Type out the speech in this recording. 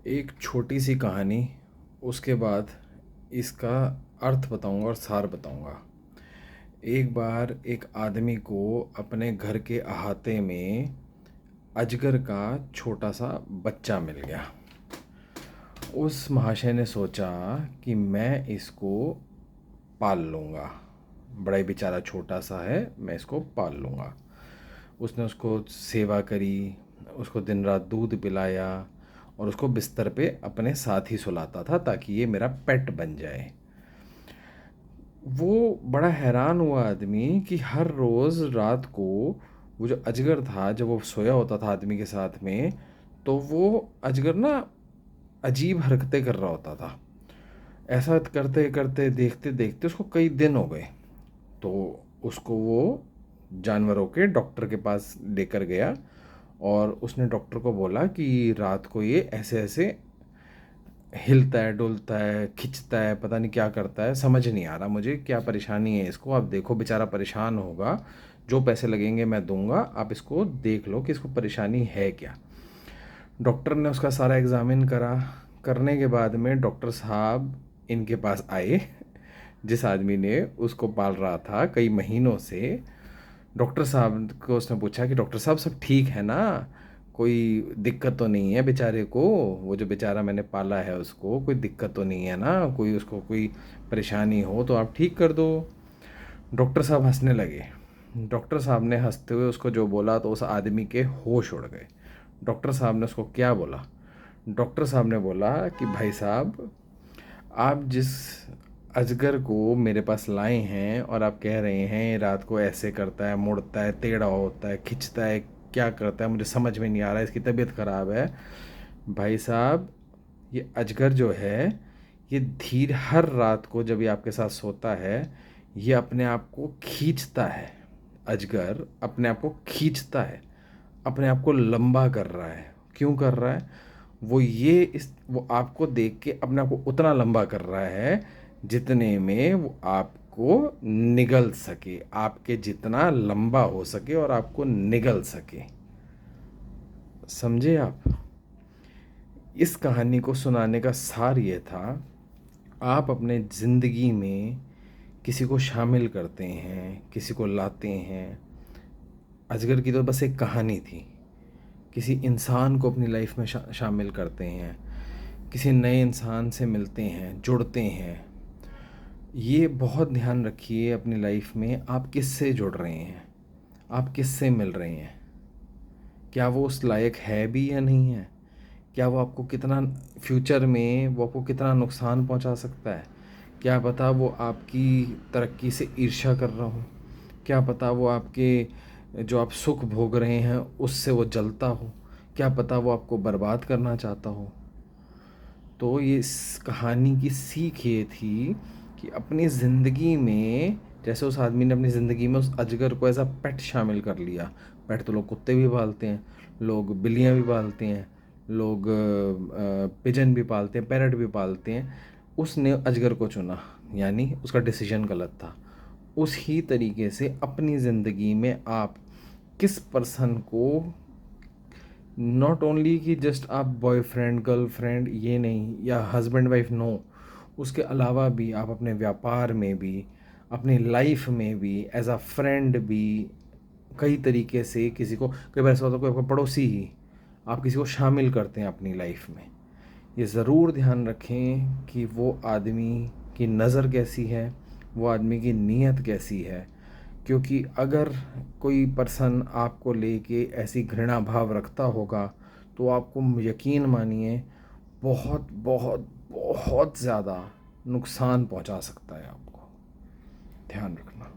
एक छोटी सी कहानी, उसके बाद इसका अर्थ बताऊंगा और सार बताऊंगा। एक बार एक आदमी को अपने घर के अहाते में अजगर का छोटा सा बच्चा मिल गया। उस महाशय ने सोचा कि मैं इसको पाल लूँगा, बड़ा ही बेचारा छोटा सा है, मैं इसको पाल लूँगा। उसने उसको सेवा करी, उसको दिन रात दूध पिलाया और उसको बिस्तर पे अपने साथ ही सुलाता था ताकि ये मेरा पेट बन जाए। वो बड़ा हैरान हुआ आदमी कि हर रोज़ रात को वो जो अजगर था, जब वो सोया होता था आदमी के साथ में, तो वो अजगर ना अजीब हरकतें कर रहा होता था। ऐसा करते करते देखते देखते उसको कई दिन हो गए। तो उसको वो जानवरों के डॉक्टर के पास लेकर गया और उसने डॉक्टर को बोला कि रात को ये ऐसे ऐसे हिलता है, डुलता है, खिंचता है, पता नहीं क्या करता है, समझ नहीं आ रहा मुझे क्या परेशानी है इसको। आप देखो, बेचारा परेशान होगा, जो पैसे लगेंगे मैं दूंगा, आप इसको देख लो कि इसको परेशानी है क्या। डॉक्टर ने उसका सारा एग्ज़ामिन करा। करने के बाद में डॉक्टर साहब इनके पास आए, जिस आदमी ने उसको पाल रहा था कई महीनों से। डॉक्टर साहब को उसने पूछा कि डॉक्टर साहब सब ठीक है ना, कोई दिक्कत तो नहीं है बेचारे को, वो जो बेचारा मैंने पाला है उसको कोई दिक्कत तो नहीं है ना, कोई उसको कोई परेशानी हो तो आप ठीक कर दो। डॉक्टर साहब हंसने लगे। डॉक्टर साहब ने हंसते हुए उसको जो बोला तो उस आदमी के होश उड़ गए। डॉक्टर साहब ने उसको क्या बोला? डॉक्टर साहब ने बोला कि भाई साहब, आप जिस अजगर को मेरे पास लाए हैं और आप कह रहे हैं रात को ऐसे करता है, मुड़ता है, टेढ़ा होता है, खिंचता है, क्या करता है मुझे समझ में नहीं आ रहा है, इसकी तबीयत ख़राब है। भाई साहब, ये अजगर जो है, ये हर रात को जब ये आपके साथ सोता है, ये अपने आप को खींचता है। अजगर अपने आप को खींचता है, अपने आप को लंबा कर रहा है। क्यों कर रहा है? वो आपको देख के अपने आप को उतना लंबा कर रहा है जितने में वो आपको निगल सके, आपके जितना लंबा हो सके और आपको निगल सके। समझे आप? इस कहानी को सुनाने का सार ये था, आप अपने ज़िंदगी में किसी को शामिल करते हैं, किसी को लाते हैं। अजगर की तो बस एक कहानी थी। किसी इंसान को अपनी लाइफ में शामिल करते हैं, किसी नए इंसान से मिलते हैं, जुड़ते हैं। ये बहुत ध्यान रखिए अपनी लाइफ में, आप किससे जुड़ रहे हैं, आप किससे मिल रहे हैं, क्या वो उस लायक है भी या नहीं है, क्या वो आपको कितना फ्यूचर में वो आपको कितना नुकसान पहुंचा सकता है। क्या पता वो आपकी तरक्की से ईर्ष्या कर रहा हो, क्या पता वो आपके जो आप सुख भोग रहे हैं उससे वो जलता हो, क्या पता वो आपको बर्बाद करना चाहता हो। तो ये इस कहानी की सीख ये थी कि अपनी ज़िंदगी में, जैसे उस आदमी ने अपनी ज़िंदगी में उस अजगर को एज अ पेट शामिल कर लिया। पेट तो लोग कुत्ते भी पालते हैं, लोग बिल्लियाँ भी पालते हैं, लोग पिजन भी पालते हैं, पैरट भी पालते हैं। उसने अजगर को चुना, यानी उसका डिसीजन गलत था। उसी तरीके से अपनी ज़िंदगी में आप किस पर्सन को, नॉट ओनली कि जस्ट आप बॉयफ्रेंड गर्लफ्रेंड ये नहीं, या हस्बैंड वाइफ, नो, उसके अलावा भी आप अपने व्यापार में भी, अपनी लाइफ में भी, एज अ फ्रेंड भी, कई तरीके से किसी को, कई बार ऐसा होता है कोई आपका पड़ोसी ही, आप किसी को शामिल करते हैं अपनी लाइफ में। ये ज़रूर ध्यान रखें कि वो आदमी की नज़र कैसी है, वो आदमी की नीयत कैसी है। क्योंकि अगर कोई पर्सन आपको लेके ऐसी घृणा भाव रखता होगा तो आपको यकीन मानिए बहुत बहुत बहुत ज़्यादा नुकसान पहुंचा सकता है आपको। ध्यान रखना।